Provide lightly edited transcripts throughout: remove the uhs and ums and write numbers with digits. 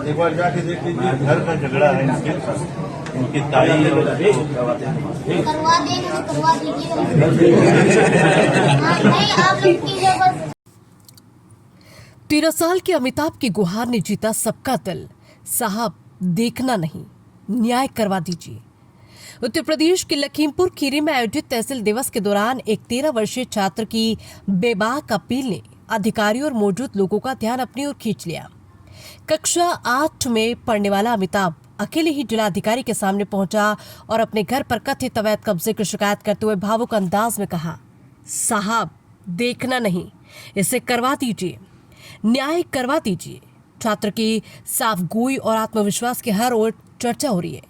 एक बार जाके देख लीजिए, घर का झगड़ा है इनके साथ, उनकी ताई करवा देंगे तो करवा दीजिए। हाँ, नहीं आप लोग कीजिए बस। 13 साल के अमिताभ की गुहार ने जीता सबका दिल। साहब देखना नहीं, न्याय करवा दीजिए। उत्तर प्रदेश के लखीमपुर खीरी में आयोजित तहसील दिवस के दौरान एक 13 वर्षीय छात्र की बेबाक अपील ने अधिकारियों और मौजूद लोगों का ध्यान अपनी ओर खींच लिया। कक्षा 8 में पढ़ने वाला अमिताभ अकेले ही जिलाधिकारी के सामने पहुंचा और अपने घर पर कथित अवैध कब्जे की शिकायत करते हुए भावुक अंदाज में कहा, साहब देखना नहीं, इसे करवा दीजिए, न्याय करवा दीजिए। छात्र की साफगोई और आत्मविश्वास की हर ओर चर्चा हो रही है।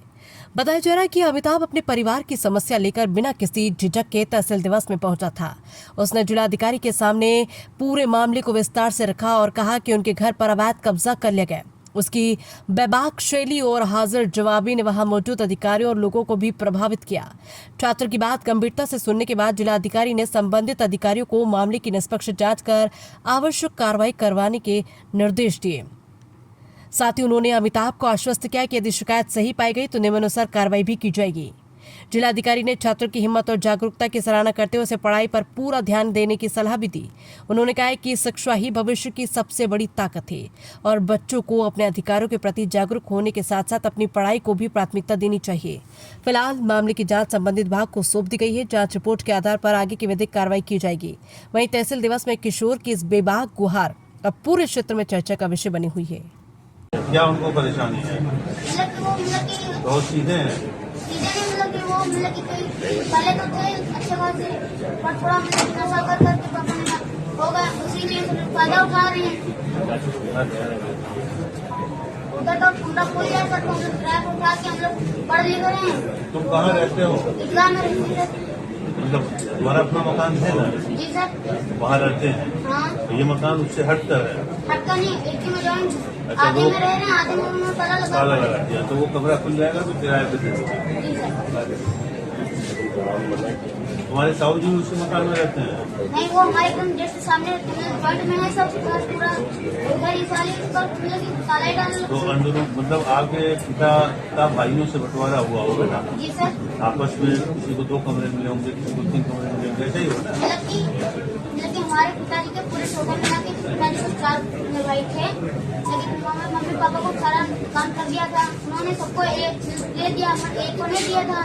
बताया जा रहा है कि अमिताभ अपने परिवार की समस्या लेकर बिना किसी झिझक के तहसील दिवस में पहुंचा था। उसने जिलाधिकारी के सामने पूरे मामले को विस्तार से रखा और कहा कि उनके घर पर अवैध कब्जा कर लिया गया। उसकी बेबाक शैली और हाजिर जवाबी ने वहां मौजूद अधिकारियों और लोगों को भी प्रभावित किया। छात्र की बात गंभीरता से सुनने के बाद जिलाधिकारी ने संबंधित अधिकारियों को मामले की निष्पक्ष जांच कर आवश्यक कार्रवाई करवाने के निर्देश दिए। साथ ही उन्होंने अमिताभ को आश्वस्त किया कि यदि शिकायत सही पाई गई तो नियमानुसार कार्रवाई भी की जाएगी। जिलाधिकारी ने छात्र की हिम्मत और जागरूकता की सराहना करते हुए उसे पढ़ाई पर पूरा ध्यान देने की सलाह भी दी। उन्होंने कहा कि शिक्षा ही भविष्य की सबसे बड़ी ताकत है और बच्चों को अपने अधिकारों के प्रति जागरूक होने के साथ साथ अपनी पढ़ाई को भी प्राथमिकता देनी चाहिए। फिलहाल मामले की जांच संबंधित विभाग को सौंप दी गई है। जांच रिपोर्ट के आधार पर आगे की विधिक कार्रवाई की जाएगी। वहीं तहसील दिवस में किशोर की इस बेबाक गुहार अब पूरे क्षेत्र में चर्चा का विषय बनी हुई है। क्या उनको परेशानी है? बहुत सीधे हैं। पहले तो थे अच्छे खासे, पर थोड़ा नशा कर करके पापा ने होगा, उसी लिए फायदा उठा रहे हैं। उधर तो पूरा खोल दिया सर, ट्रैक उठा के हम लोग पढ़ लिख रहे हैं। तुम कहाँ रहते हो? इस्लाम में रहती है। मतलब तुम्हारा अपना मकान है ना? जी सर। वहाँ रहते हैं? हाँ। तो ये मकान उससे हटकर है? हटका नहीं, एक ही में जॉइंट। अच्छा, आधे में रह रहे हैं, आधे में उन्होंने ताला लगा दिया, तो वो कमरा खुल जाएगा तो किराए पे दे देंगे। जी सर। तुम्हारे साहू जी उसी मकान में रहते हैं? नहीं, वो हमारे एकदम जैसे सामने जॉइंट में है सब पूरा उधर ही साले पर ताला ही डाल। तो अंदर मतलब आपके पिता का भाइयों से बंटवारा हुआ होगा ना? जी सर। आपस में किसी को 2 कमरे मिले होंगे, किसी को 3 कमरे मिले होंगे, ऐसा ही होता है। मतलब कि हमारे पिताजी के पूरे टोटल मिला के पिताजी को 4 भाई थे, लेकिन मम्मी पापा को सारा काम कर दिया था। उन्होंने सबको एक दे दिया, एक को नहीं दिया था,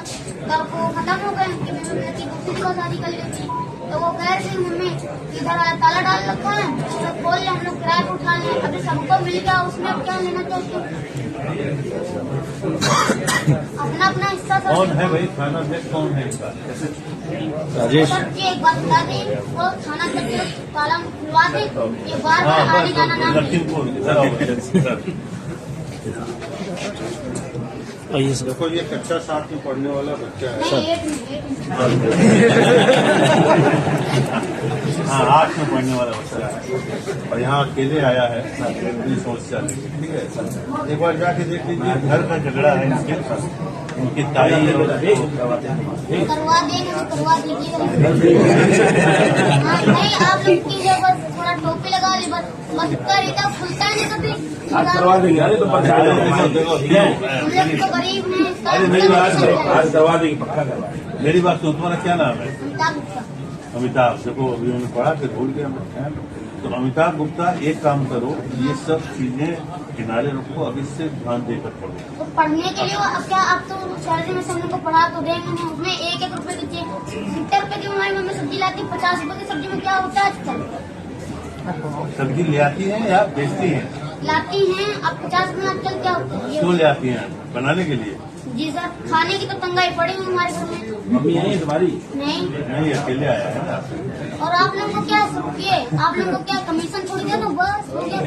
तब वो खत्म हो गए कि दूसरी को शादी कर लेती। तो वो कह रही मम्मी इधर ताला डाल रखा है, सब खोल ले, हम लोग किराए को उठा लें, अभी सबको मिल गया, उसमें क्या लेना चाहिए? अपना अपना हिस्सा। कौन है भाई थाना अध्यक्ष? कौन है इसका? राजेश सर जी, एक बात बता दें, वो थाना अध्यक्ष ताला खुलवा दे, ये बार बार आने जाना ना। लखीमपुर देखो, ये कक्षा 7 में पढ़ने वाला बच्चा है। हाँ, 8 में पढ़ने वाला बच्चा है और यहाँ अकेले आया है अपनी समस्या लेके। ठीक है, एक बार जाके देख लीजिए, घर का झगड़ा है इनके साथ, उनकी ताई करवा देंगे तो करवा दीजिए। हाँ, नहीं आप लोग कीजिए बस, थोड़ा टोपी लगा ले बस, इतना रहता खुलता नहीं कभी। करवा देंगे। अरे तो हम लोग तो गरीब हैं। आज करवा देंगे, पक्का करवा देंगे। मेरी बात सुनो, तुम्हारा क्या नाम है? अमिताभ गुप्ता। अमिताभ। देखो अभी उन्होंने पढ़ा फिर भूल गया मैं। तो अमिताभ गुप्ता, एक काम करो, ये सब चीजें किनारे रखो, अब इससे ध्यान देकर पढ़ो। तो पढ़ने के लिए अब क्या, अब तो सैलरी में सब लोग को पढ़ा तो देंगे ना, उसमें 1-1 रुपए की चीज 70 रुपए की हमारी मम्मी सब्जी लाती, 50 रुपए की सब्जी में क्या होता है आजकल? सब्जी ले आती है या बेचती है? लाती हैं, अब 50 रुपए में आजकल क्या होता है? क्यों ले आती हैं? बनाने के लिए? जी सर, खाने की तो तंगाई पड़ी हुई हमारे घर में। मम्मी आई है तुम्हारी? नहीं, अकेले आया है ना। और आप लोगों को क्या किए, आप लोगों को क्या कमीशन छोड़ दिया तो बस हो गया।